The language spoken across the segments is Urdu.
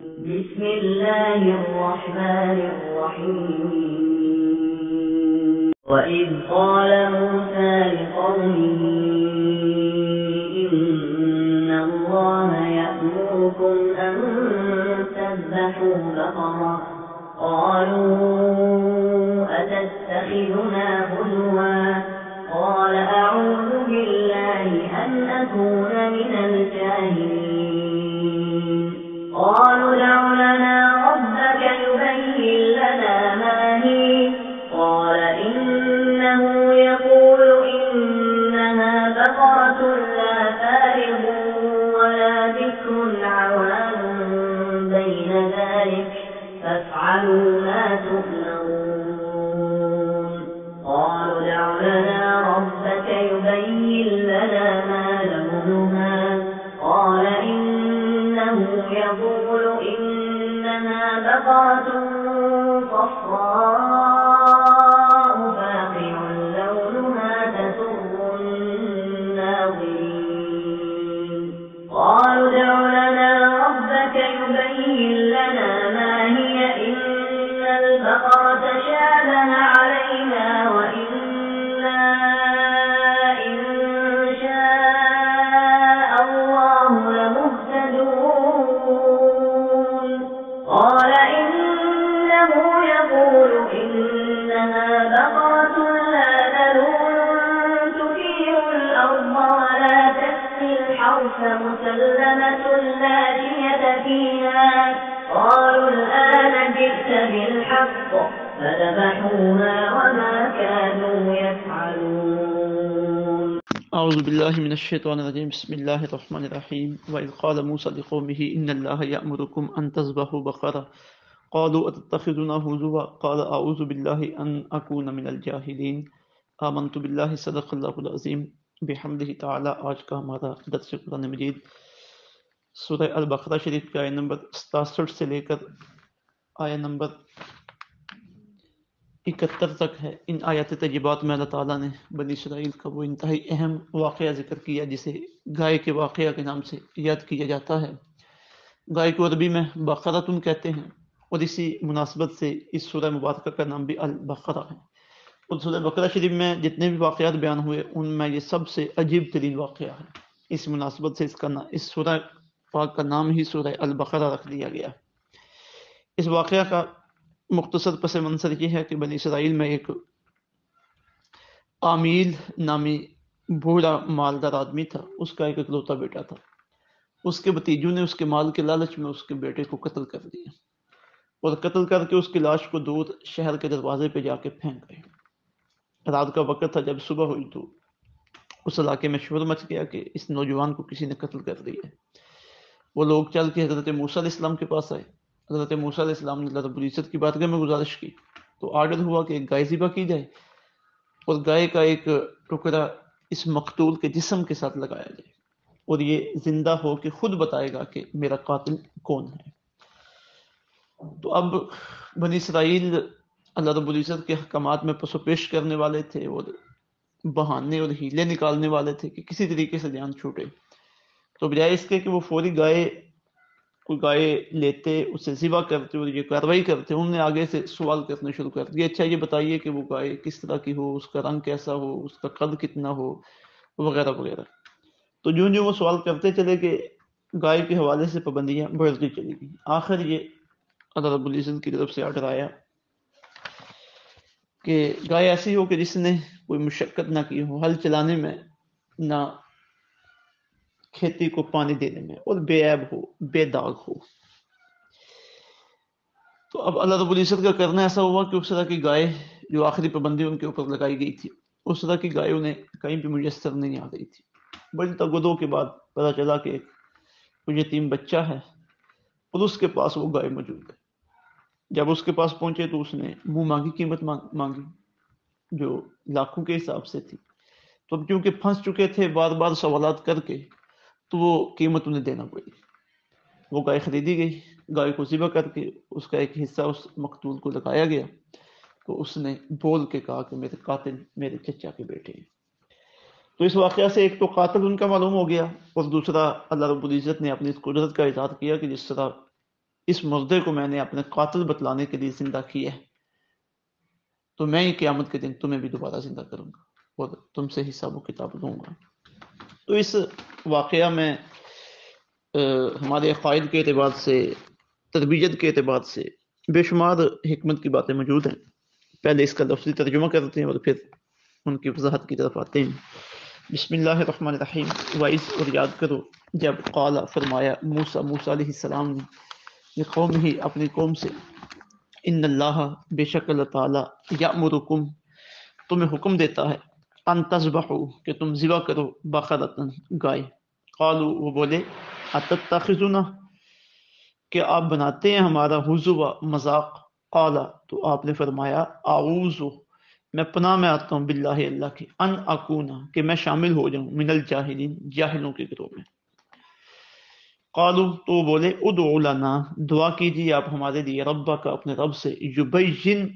بسم الله الرحمن الرحيم. وإذ قال موسى لقومه إن الله يأمركم أن تذبحوا بقرة قالوا أتتخذنا هزوا قال أعوذ بالله أن أكون من الجاهلين. قالوا ادع لنا ربك يبين لنا ما هي قال إنه يقول إنها بقرة لا فارض ولا بكر عوان بين ذلك فافعلوا ما تؤمرون. قالوا ادع لنا ربك يبين لنا ما لونها قال إنه يقول إنها بقرة صفراء فاقع لونها تسر الناظرين. قالوا ادع لنا ربك يبين لنا ما هي إن البقرة شابه علينا وإنا إن شاء الله لمهتدون. قال إنه يقول إنها بقرة لا ذلول تثير الأرض ولا تسقي الحرث مسلمة لا شية فيها. قالوا الآن جئت بالحق فذبحوها وما كانوا يفعلون. أعوذ بالله من الشيطان الرجيم. بسم الله الرحمن الرحيم. وإذ قال موسى لقومه إن الله يأمركم أن تذبحوا بقرة قالوا أتتخذنا هزوا قال أعوذ بالله أن أكون من الجاهلين. آمنت بالله صدق اللہ العظیم بحمدہ تعالی. آج کا ہمارا درس قرآن مجید سورہ البقرہ شریف کے آیت نمبر 67 سے لے کر آیت نمبر 71 تک ہے. ان آیات طیبات میں اللہ تعالیٰ نے بنی اسرائیل کا وہ انتہائی اہم واقعہ ذکر کیا جسے گائے کے واقعہ کے نام سے یاد کیا جاتا ہے. گائے کو عربی میں بقرۃ کہتے ہیں اور اسی مناسبت سے اس سورہ مبارکہ کا نام بھی البقرہ ہے. اور سورہ بقرہ شریف میں جتنے بھی واقعات بیان ہوئے ان میں یہ سب سے عجیب ترین واقعہ ہے. اس مناسبت سے اس سورہ پاک کا نام ہی سورہ البقرہ رکھ دیا گیا. اس واقعہ کا مختصر پس منظر یہ ہے کہ بنی اسرائیل میں ایک آمیل نامی بوڑھا مالدار آدمی تھا. اس کا ایک اکلوتا بیٹا تھا. اس کے بھتیجوں نے اس کے مال کے لالچ میں اس کے بیٹے کو قتل کر دیا اور قتل کر کے اس کی لاش کو دور شہر کے دروازے پہ جا کے پھینک گئے. رات کا وقت تھا. جب صبح ہوئی تو اس علاقے میں شور مچ گیا کہ اس نوجوان کو کسی نے قتل کر دیا. وہ لوگ چل کے حضرت موسیٰ علیہ السلام کے پاس آئے. حضرت موسیٰ علیہ السلام نے اللہ رب العزت کی بارگاہ میں گزارش کی تو آرڈر ہوا کہ ایک گائے ذبح کی جائے اور گائے کا ایک ٹکڑا اس مقتول کے جسم کے ساتھ لگایا جائے اور یہ زندہ ہو کے خود بتائے گا کہ میرا قاتل کون ہے. تو اب بنی اسرائیل اللہ رب العزت کے احکامات میں پس و پیش کرنے والے تھے اور بہانے اور ہیلے نکالنے والے تھے کہ کسی طریقے سے جان چھوٹے. تو بجائے اس کے کہ وہ فوری کوئی گائے لیتے اسے ذبح کرتے اور یہ کارروائی کرتے، انہوں نے آگے سے سوال کرنے شروع کر دیا. اچھا یہ بتائیے کہ وہ گائے کس طرح کی ہو، اس کا رنگ کیسا ہو، اس کا قد کتنا ہو، وغیرہ وغیرہ. تو جو وہ سوال کرتے چلے کہ گائے کے حوالے سے پابندیاں بڑھتی چلی گئی. آخر یہ اللہ رب العزت کی طرف سے آرڈر آیا کہ گائے ایسی ہو کہ جس نے کوئی مشقت نہ کی ہو، ہل چلانے میں نہ کھیتی کو پانی دینے میں، اور بے عیب ہو، بے داغ ہو. تو اب اللہ رب العزت کا کرنا ایسا ہوا کہ اس طرح کی گائے جو آخری پابندی ان کے اوپر لگائی گئی تھی اس طرح کی گائے انہیں کہیں بھی میسر نہیں آ رہی تھی. بڑی تگدو کے بعد پتہ چلا کہ ایک یتیم بچہ ہے اور اس کے پاس وہ گائے موجود ہے. جب اس کے پاس پہنچے تو اس نے منہ مانگی قیمت مانگی جو لاکھوں کے حساب سے تھی. تو اب کیونکہ پھنس چکے تھے بار بار سوالات کر کے تو وہ قیمت انہیں دینا پڑی. وہ گائے خریدی گئی. گائے کو ذبح کر کے اس کا ایک حصہ اس مقتول کو لگایا گیا. تو اس نے بول کے کہا کہ میرے قاتل میرے چچا کے بیٹے ہیں. تو اس واقعہ سے ایک تو قاتل ان کا معلوم ہو گیا اور دوسرا اللہ رب العزت نے اپنی اس قدرت کا اظہار کیا کہ جس طرح اس مردے کو میں نے اپنے قاتل بتلانے کے لیے زندہ کیا ہے، تو میں ہی قیامت کے دن تمہیں بھی دوبارہ زندہ کروں گا اور تم سے حساب و کتاب لوں گا۔ تو اس واقعہ میں ہمارے عقائد کے اعتبار سے، تربیت کے اعتبار سے بے شمار حکمت کی باتیں موجود ہیں۔ پہلے اس کا لفظی ترجمہ کرتے ہیں اور پھر ان کی وضاحت کی طرف آتے ہیں۔ بسم اللہ الرحمن الرحیم۔ وَإِذْ اور یاد کرو جب قال فرمایا موسیٰ علیہ السلام نے لقوم ہی اپنی قوم سے، ان اللہ بے شک اللہ تعالیٰ یأمرکم تمہیں حکم دیتا ہے، ان تذبحوا کہ تم ذبح کرو بقرۃ گائے۔ قالوا وہ بولے اتتخذنا کہ آپ بناتے ہیں ہمارا ہزوا مذاق۔ قال تو آپ نے فرمایا اعوذ میں پناہ میں آتا ہوں باللہ اللہ کی، ان اکونا کہ میں شامل ہو جاؤں من الجاہلین جاہلوں کے گروہ میں۔ قالوا تو بولے ادعو لنا دعا کیجیے آپ ہمارے لیے ربک اپنے رب سے، یبین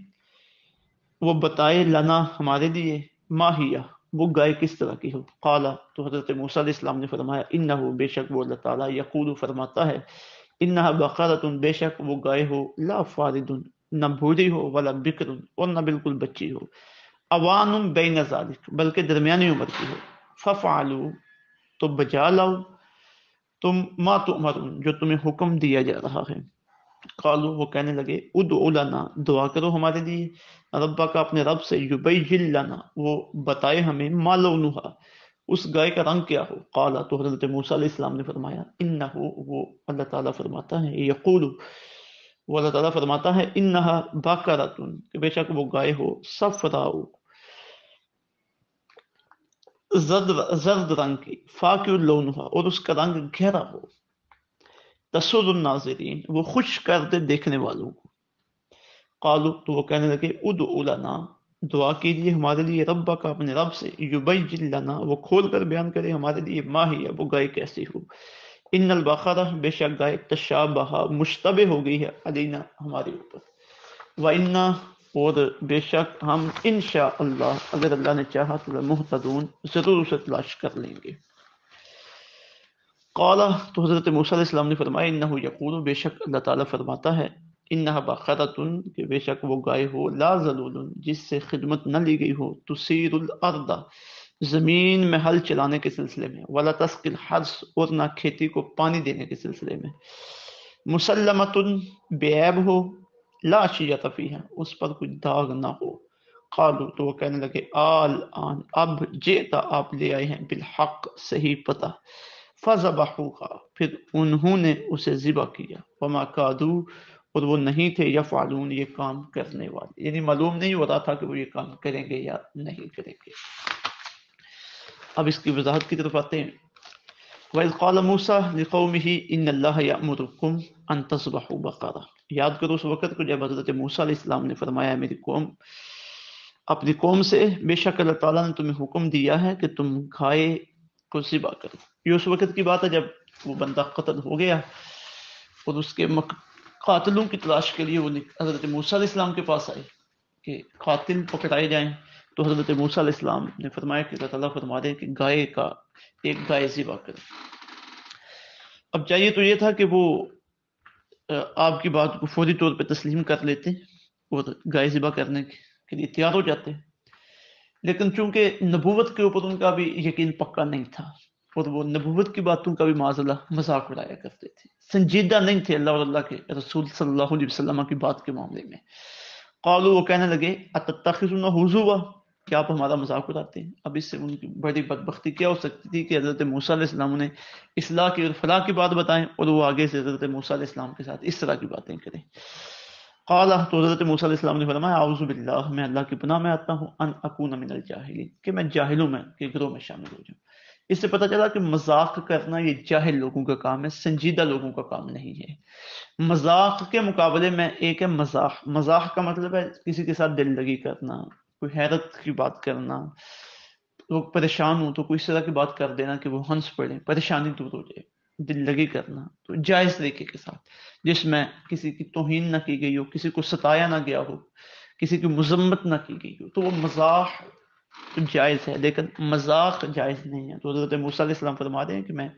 وہ بتائے لنا ہمارے لیے ما ہیا وہ گائے کس طرح کی ہو۔ قال تو حضرت موسیٰ علیہ السلام نے فرمایا انہ بے شک وہ اللہ تعالیٰ یقول فرماتا ہے، انہا بقرۃ بے شک وہ گائے ہو لا فارد نہ بوڑھی ہو ولا بکر اور نہ بالکل بچی ہو، اوان بین ذالک بلکہ درمیانی عمر کی ہو، ففعلوا تو بجا لاؤ تم ما تؤمرون جو تمہیں حکم دیا جا رہا ہے۔ قالوا وہ کہنے لگے ادعو لنا دعا کرو ہمارے لیے ربا کا اپنے رب سے، یبین لنا وہ بتائے ہمیں ما لونہا اس گائے کا رنگ کیا ہو۔ قال تو حضرت موسیٰ علیہ السلام نے فرمایا انہ وہ اللہ تعالیٰ فرماتا ہے، یقول وہ اللہ تعالیٰ فرماتا ہے انہا بقرۃ کہ بے شک وہ گائے ہو صفراء زرد رنگ کی، فاقع لونہا اور اس کا رنگ گہرا ہو، تسر الناظرین وہ خوش کر دے دیکھنے والوں کو۔ قالوا تو وہ کہنے لگے ادعو لنا دعا کیجیے ہمارے لیے ربا کا اپنے رب سے، یبین لنا وہ کھول کر بیان کرے ہمارے لیے ما ہی وہ گائے کیسی ہو۔ ان البقرہ بے شک گائے تشابہ مشتبہ ہو گئی ہے علینا ہمارے اوپر، وَإِنَّا اور بے شک ہم انشاء اللہ اگر اللہ نے چاہا تو محتدون ضرور اسے تلاش کر لیں گے۔ قال تو حضرت موسیٰ علیہ السلام نے فرمایا انہ یقول بے شک اللہ تعالیٰ فرماتا ہے انہا بقرۃ کہ بے شک وہ گائے ہو لا ذلول جس سے خدمت نہ لی گئی ہو، تثیر الارض زمین میں ہل چلانے کے سلسلے میں، ولا تسقی الحرث اور نہ کھیتی کو پانی دینے کے سلسلے میں، مسلمۃ بے عیب ہو، لا شیۃ فیہا اس پر کوئی داغ نہ ہو۔ قالوا تو وہ کہنے لگے آن اب جئتا آپ لے آئے ہیں بالحق صحیح پتہ، فذبحوها پھر انہوں نے اسے ذبح کیا، وما کادوا اور وہ نہیں تھے یفعلون یہ کام کرنے والے، یعنی معلوم نہیں ہو رہا تھا کہ وہ یہ کام کریں گے یا نہیں کریں گے۔ اب اس کی وضاحت کی طرف آتے ہیں۔ وَإِذْ قَالَ مُوسَىٰ لِقَوْمِهِ إِنَّ اللَّهَ يَأْمُرُكُمْ أَن تَذْبَحُوا بَقَرَةً یاد کرو اس وقت کو جب حضرت موسیٰ علیہ السلام نے فرمایا میری قوم اپنی قوم سے بے شک اللہ تعالیٰ نے تمہیں حکم دیا ہے کہ تم گائے کو ذبح کرو۔ یہ اس وقت کی بات ہے جب وہ بندہ قتل ہو گیا اور اس کے قاتلوں کی تلاش کے لیے وہ حضرت موسیٰ علیہ السلام کے پاس آئے کہ قاتل پکڑائے جائیں، تو حضرت موسیٰ علیہ السلام نے فرمایا کہ اللہ تعالیٰ فرما دے کہ ایک گائے ذبح کرے۔ اب چاہیے تو یہ تھا کہ وہ آپ کی بات کو فوری طور پہ تسلیم کر لیتے اور گائے ذبح کرنے کے لیے تیار ہو جاتے، لیکن چونکہ نبوت کے اوپر ان کا بھی یقین پکا نہیں تھا اور وہ نبوت کی باتوں کا بھی معاذ اللہ مذاق اڑایا کرتے تھے، سنجیدہ نہیں تھے اللہ اور اللہ کے رسول صلی اللہ علیہ وسلم کی بات کے معاملے میں۔ قالوا وہ کہنے لگے اتتخذون ہزوا کیا آپ ہمارا مذاق اڑاتے ہیں۔ اب اس سے ان کی بڑی بدبختی کیا ہو سکتی تھی کہ حضرت موسیٰ علیہ السلام نے اصلاح کی اور فلاح کی بات بتائیں اور وہ آگے سے حضرت موسیٰ علیہ السلام کے ساتھ اس طرح کی باتیں کریں۔ قال تو حضرت موسیٰ علیہ السلام نے فرمایا اعوذ باللہ میں اللہ کی پناہ میں آتا ہوں ان اکون من الجاہلین کہ میں جاہلوں میں کے گروہ میں شامل ہو جاؤں۔ اس سے پتہ چلا کہ مذاق کرنا یہ جاہل لوگوں کا کام ہے، سنجیدہ لوگوں کا کام نہیں ہے۔ مذاق کے مقابلے میں ایک ہے مزاح۔ مزاح کا مطلب ہے کسی کے ساتھ دل لگی کرنا، کوئی حیرت کی بات کرنا، لوگ پریشان ہوں تو کوئی اس طرح کی بات کر دینا کہ وہ ہنس پڑے، پریشانی دور ہو جائے، دل لگی کرنا، تو جائز طریقے کے ساتھ جس میں کسی کی توہین نہ کی گئی ہو، کسی کو ستایا نہ گیا ہو، کسی کی مذمت نہ کی گئی ہو، تو وہ مزاح جائز ہے، لیکن مذاق جائز نہیں ہے۔ تو حضرت موسیٰ علیہ السلام فرما رہے ہیں کہ میں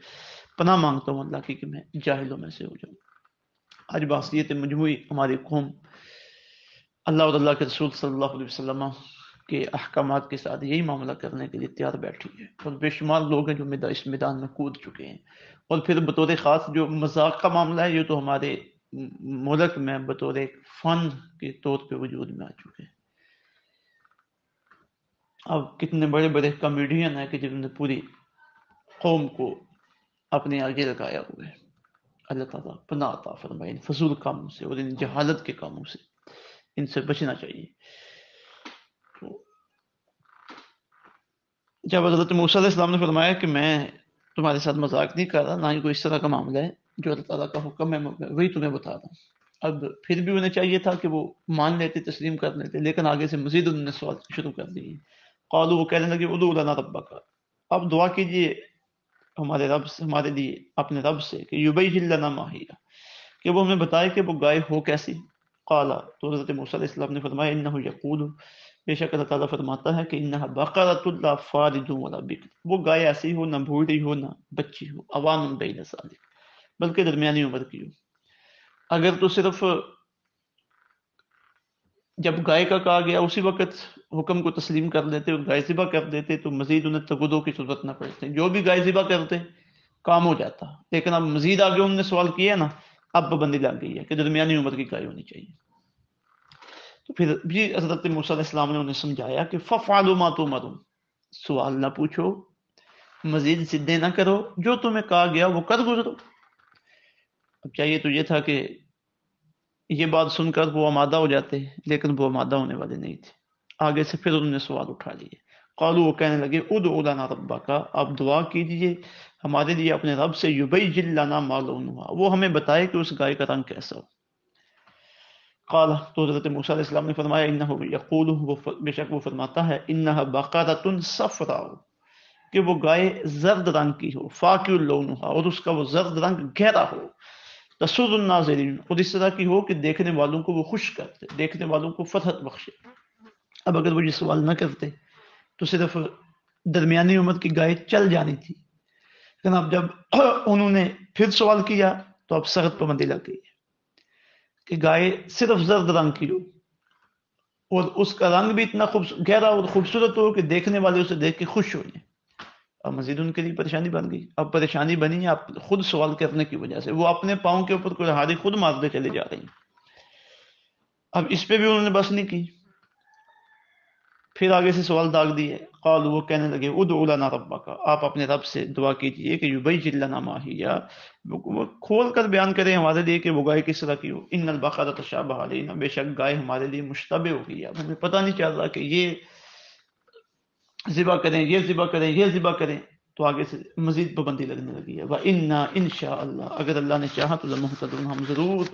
پناہ مانگتا ہوں اللہ کی کہ میں جاہلوں میں سے ہو جاؤں۔ آج بحثیت مجموعی ہماری قوم اللہ اور اللہ کے رسول صلی اللہ علیہ وسلم کے احکامات کے ساتھ یہی معاملہ کرنے کے لیے تیار بیٹھی ہے، اور بے شمار لوگ ہیں جو اس میدان میں کود چکے ہیں، اور پھر بطور خاص جو مذاق کا معاملہ ہے یہ تو ہمارے ملک میں بطور ایک فن کے طور پہ وجود میں آ چکے ہیں۔ اب کتنے بڑے بڑے کامیڈین ہیں کہ جنہوں نے پوری قوم کو اپنے آگے لگایا ہوا ہے۔ اللہ تعالیٰ پناہ عطا فرمائے ان فضول کاموں سے اور ان جہالت کے کاموں سے، ان سے بچنا چاہیے۔ تو جب حضرت موسیٰ علیہ السلام نے فرمایا کہ میں تمہارے ساتھ مذاق نہیں کر رہا، نہ ہی کوئی اس طرح کا معاملہ ہے، جو اللہ تعالیٰ کا حکم ہے وہی تمہیں بتا رہا ہوں۔ اب پھر بھی انہیں چاہیے تھا کہ وہ مان لیتے، تسلیم کر لیتے، لیکن آگے سے مزید انہوں نے سوال شروع کر دیے۔ قالوا، وہ کہنے لگے ادعو لنا ربک، اب دعا کیجئے ہمارے رب سے، ہمارے لیے اپنے رب سے، کہ یبین لنا ما ہی، کہ وہ ہمیں بتائے کہ وہ گائے ہو کیسی۔ قال، تو حضرت موسیٰ علیہ السلام نے فرمایا انہ یقول، بے شک اللہ تعالیٰ فرماتا ہے کہ انہا بقرۃ لا فارض ولا بکر، وہ گائے ایسی ہو نہ بوڑھی ہو نہ بچی ہو، اوان بین ذالک، بلکہ درمیانی عمر کی ہو۔ اگر تو صرف جب گائے کا کہا گیا اسی وقت حکم کو تسلیم کر لیتے اور گائے ذبح کر دیتے تو مزید انہیں تگدوں کی ضرورت نہ پڑتی، جو بھی گائے ذبح کرتے کام ہو جاتا۔ لیکن اب مزید آگے انہوں نے سوال کیا نا، اب پابندی لگ گئی ہے کہ درمیانی عمر کی گائے ہونی چاہیے۔ تو پھر بھی حضرت موسیٰ علیہ السلام نے انہیں سمجھایا کہ فَفْعَلُوا مَا تُؤْمَرُونَ، سوال نہ پوچھو، مزید ضدیں نہ کرو، جو تمہیں کہا گیا وہ کر گزرو۔ اب چاہیے تو یہ تھا کہ یہ بات سن کر وہ آمادہ ہو جاتے، لیکن وہ آمادہ ہونے والے نہیں تھے۔ آگے سے پھر انہوں نے سوال اٹھا لیے۔ قالوا، وہ کہنے لگے ادعو لنا ربک، آپ دعا کیجئے ہمارے لیے اپنے رب سے، یبین لنا ما لونھا، وہ ہمیں بتائے کہ اس گائے کا رنگ کیسا ہو۔ قال، تو حضرت موسیٰ علیہ السلام نے فرمایا انہ یقول، بے شک وہ فرماتا ہے انہا بقرۃ صفراء، کہ وہ گائے زرد رنگ کی ہو، فاقع لونھا، اور اس کا وہ زرد رنگ گہرا ہو، تسر الناظرین، اور اس طرح کی ہو کہ دیکھنے والوں کو وہ خوش کرتے، دیکھنے والوں کو فرحت بخشے۔ اب اگر وہ یہ سوال نہ کرتے تو صرف درمیانی عمر کی گائے چل جانی تھی، لیکن اب جب انہوں نے پھر سوال کیا تو اب سخت پابندی لگ گئی کہ گائے صرف زرد رنگ کی ہو اور اس کا رنگ بھی اتنا گہرا اور خوبصورت ہو کہ دیکھنے والے اسے دیکھ کے خوش ہو جائیں۔ اب مزید ان کے لیے پریشانی بن گئی۔ اب پریشانی بنی ہے آپ خود سوال کرنے کی وجہ سے، وہ اپنے پاؤں کے اوپر کلہاڑی خود مارتے چلے جا رہی ہیں۔ اب اس پہ بھی انہوں نے بس نہیں کی، پھر آگے سے سوال داغ دیے۔ قالوا، وہ کہنے لگے ادعو لنا ربک، آپ اپنے رب سے دعا کیجئے کہ یبین لنا ما ہی، وہ کھول کر بیان کریں ہمارے لیے کہ وہ گائے کس طرح کی ہو۔ ان البقرۃ تشابہ علینا، بے شک گائے ہمارے لیے مشتبہ ہو گئی ہے، اب ہمیں پتہ نہیں چل رہا کہ یہ ذبح کریں، یہ ذبح کریں، یہ ذبح کریں، تو آگے سے مزید پابندی لگنے لگی ہے۔ وَإِنَّا إِن شاء اللہ، اگر اللہ نے چاہا تو لَمُهْتَدُونَ، ہم ضرور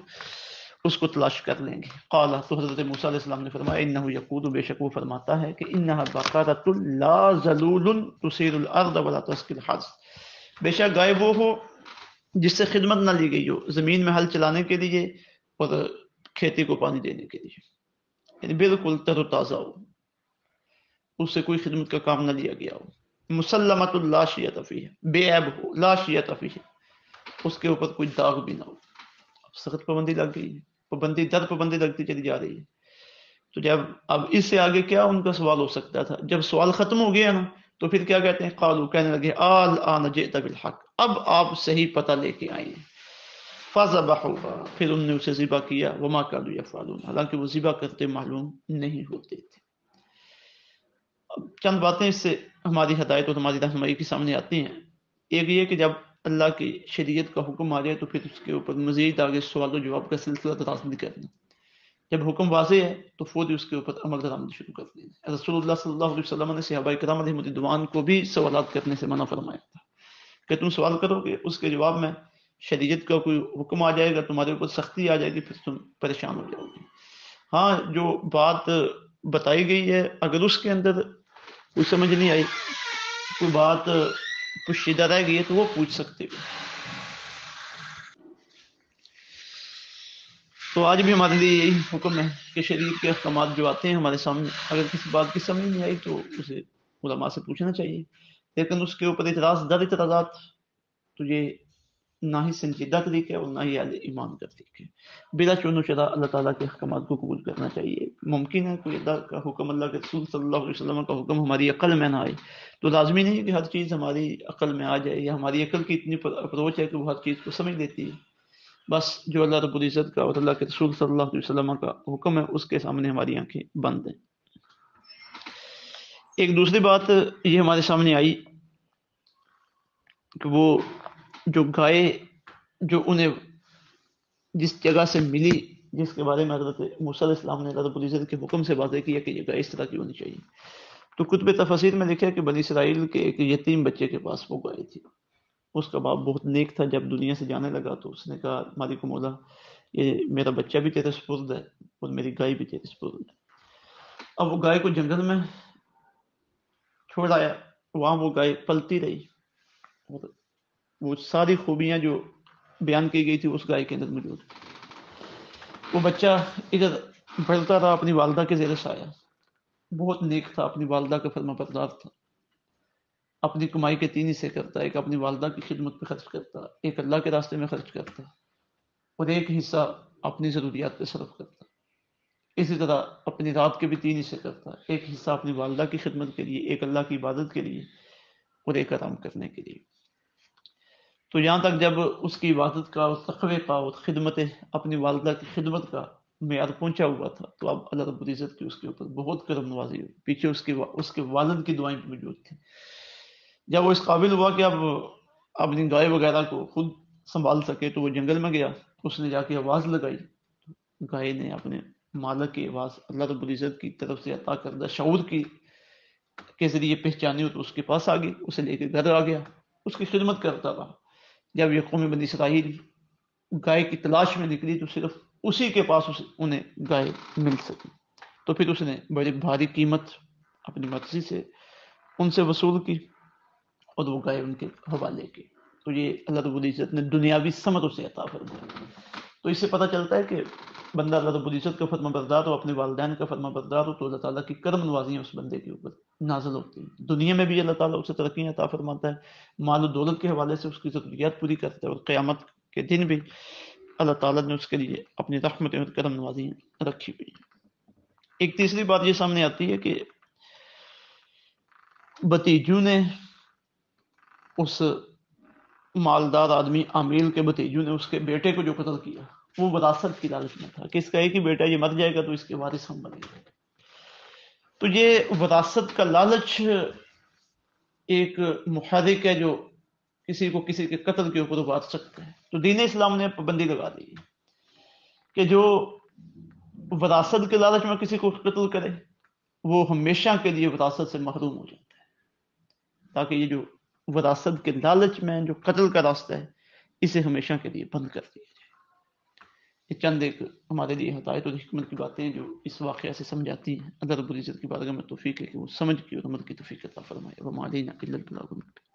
اس کو تلاش کر لیں گے۔ قال، تو حضرت موسیٰ علیہ السلام نے فرمایا انہ یقول، بے شک وہ فرماتا ہے کہ انہا بقرۃ لا ذلول تثیر الارض ولا تسقی الحرث، بے شک گائے وہ ہو جس سے خدمت نہ لی گئی ہو، زمین میں ہل چلانے کے لیے اور کھیتی کو پانی دینے کے لیے، یعنی بالکل تر و تازہ ہو، اس سے کوئی خدمت کا کام نہ لیا گیا ہو۔ مسلمۃ لا شیۃ فیہ، بے عیب ہو، لا شیۃ فیہ، اس کے اوپر کوئی داغ بھی نہ ہو۔ سخت پابندی لگ گئی ہے، پابندی در پابندی لگتی چلی جا رہی ہے۔ تو جب اب اس سے آگے کیا ان کا سوال ہو سکتا تھا؟ جب سوال ختم ہو گیا نا تو پھر کیا کہتے ہیں؟ قالوا، کہنے لگے الآن جئت بالحق، اب آپ صحیح پتہ لے کے آئے ہیں۔ فذبحوها، پھر انہوں نے اسے ذبح کیا، وما كانوا يفعلون، حالانکہ وہ ذبح کرتے معلوم نہیں ہوتے تھے۔ اب چند باتیں اس سے ہماری ہدایت اور ہماری رہنمائی کے سامنے آتی ہیں۔ ایک یہ کہ جب اللہ کی شریعت کا حکم آ جائے تو پھر اس کے اوپر مزید آگے سوال و جواب کا سلسلہ دراز نہیں کرنا۔ جب حکم واضح ہے تو فوری اس کے اوپر عمل درآمد شروع کر دینا۔ رسول اللہ صلی اللہ علیہ وسلم نے صحابہ کرام علیہم رضوان کو بھی سوالات کرنے سے منع فرمایا تھا کہ تم سوال کرو گے، اس کے جواب میں شریعت کا کوئی حکم آ جائے گا، تمہارے اوپر سختی آ جائے گی، پھر تم پریشان ہو جاؤ گے۔ ہاں، جو بات بتائی گئی ہے اگر اس کے اندر کوئی سمجھ نہیں آئی، کوئی بات پوشیدہ رہ گئی ہے تو وہ پوچھ سکتے ہو۔ تو آج بھی ہمارے لیے یہی حکم ہے کہ شریعت کے احکامات جو آتے ہیں ہمارے سامنے، اگر کسی بات کی سمجھ نہیں آئی تو اسے علماء سے پوچھنا چاہیے، لیکن اس کے اوپر اعتراض در اعتراضات تو یہ نہ ہی سنجیدہ طریقہ ہے اور نہ ہی اہل ایمان کا طریقہ ہے۔ بلا چون و چرا اللہ تعالیٰ کے احکامات کو قبول کرنا چاہیے۔ ممکن ہے کوئی اللہ کا حکم، اللہ کے رسول صلی اللہ علیہ وسلم کا حکم ہماری عقل میں نہ آئے، تو لازمی نہیں ہے کہ ہر چیز ہماری عقل میں آ جائے، یا ہماری عقل کی اتنی اپروچ ہے کہ وہ ہر چیز کو سمجھ لیتی ہے۔ بس جو اللہ رب العزت کا اور اللہ کے رسول صلی اللہ علیہ وسلم کا حکم ہے اس کے سامنے ہماری آنکھیں بند ہیں۔ ایک دوسری بات یہ ہمارے سامنے آئی کہ وہ جو گائے جو انہیں جس جگہ سے ملی، جس کے بارے میں حضرت موسیٰ علیہ السلام نے اللہ رب العزت کے حکم سے واضح کیا کہ یہ گائے اس طرح کی ہونی چاہیے، تو کتب تفاسیر میں لکھا ہے کہ بنی اسرائیل کے ایک یتیم بچے کے پاس وہ گائے تھی۔ اس کا باپ بہت نیک تھا، جب دنیا سے جانے لگا تو اس نے کہا مالک مولا یہ میرا بچہ بھی تیرے سپرد ہے اور میری گائے بھی تیرے سپرد ہے۔ اب وہ گائے کو جنگل میں چھوڑ آیا، وہاں وہ گائے پلتی رہی اور وہ ساری خوبیاں جو بیان کی گئی تھی اس گائے کے اندر موجود۔ وہ بچہ ادھر بڑھتا رہا، اپنی والدہ کے زیر سایہ، بہت نیک تھا، اپنی والدہ کا فرما بردار تھا، اپنی کمائی کے 3 حصے کرتا، ایک اپنی والدہ کی خدمت پہ خرچ کرتا، ایک اللہ کے راستے میں خرچ کرتا اور ایک حصہ اپنی ضروریات پہ صرف کرتا۔ اسی طرح اپنی رات کے بھی 3 حصے کرتا، ایک حصہ اپنی والدہ کی خدمت کے لیے، ایک اللہ کی عبادت کے لیے اور ایک آرام کرنے کے لیے۔ تو یہاں تک جب اس کی عبادت کا اور تقوی کا اور خدمت اپنی والدہ کی خدمت کا معیار پہنچا ہوا تھا، تو اب اللہ رب العزت کی اس کے اوپر بہت کرم نوازی ہوئی۔ پیچھے اس کے والد کی دعائیں موجود تھیں۔ جب وہ اس قابل ہوا کہ اب اپنی گائے وغیرہ کو خود سنبھال سکے تو وہ جنگل میں گیا، اس نے جا کے آواز لگائی، گائے نے اپنے مالک کی آواز اللہ رب العزت کی طرف سے عطا کردہ شعور کے ذریعے پہچانی، تو اس کے پاس آ گئی، اسے لے کے گھر آ گیا، اس کی خدمت کرتا رہا۔ جب یہ قوم بنی اسرائیل گائے کی تلاش میں نکلی تو صرف اسی کے پاس انہیں گائے مل سکی، تو پھر اس نے بڑی بھاری قیمت اپنی مرضی سے ان سے وصول کی اور وہ گائے ان کے حوالے کی۔ تو یہ اللہ رب العزت نے دنیاوی ثمر اسے عطا فرمایا۔ تو اس سے پتہ چلتا ہے کہ بندہ اللہ رب العزت کا فرما بردار ہو، اپنے والدین کا فرما بردار ہو، تو اللہ تعالیٰ کی کرم نوازیاں اس بندے کے اوپر نازل ہوتی ہیں۔ دنیا میں بھی اللہ تعالیٰ اسے ترقی عطا فرماتا ہے، مال و دولت کے حوالے سے اس کی ضروریات پوری کرتا ہے، اور قیامت کے دن بھی اللہ تعالیٰ نے اس کے لیے اپنی رحمتیں اور کرم نوازیاں رکھی ہوئی ہیں۔ ایک تیسری بات یہ سامنے آتی ہے کہ بھتیجوں نے اس مالدار آدمی عامیل کے بھتیجوں نے اس کے بیٹے کو جو قتل کیا، وہ وراثت کی لالچ میں تھا کہ اس کا ایک ہی بیٹا یہ مر جائے گا تو اس کے وارث ہم بنیں گے۔ تو یہ وراثت کا لالچ ایک محرک ہے جو کسی کو کسی کے قتل کے اوپر ابھار سکتا ہے۔ تو دین اسلام نے پابندی لگا دی کہ جو وراثت کے لالچ میں کسی کو قتل کرے وہ ہمیشہ کے لیے وراثت سے محروم ہو جاتا ہے، تاکہ یہ جو وراثت کے لالچ میں جو قتل کا راستہ ہے اسے ہمیشہ کے لیے بند کر دیا جائے۔ یہ چند ایک ہمارے لیے ہدایت اور حکمت کی باتیں جو اس واقعہ سے سمجھاتی ہیں۔ اللہ رب العزت کی بارگاہ میں توفیق ہے کہ وہ سمجھ کی اور عمل کی توفیق عطا فرمائے۔ وما علینا الا البلاغ المبین۔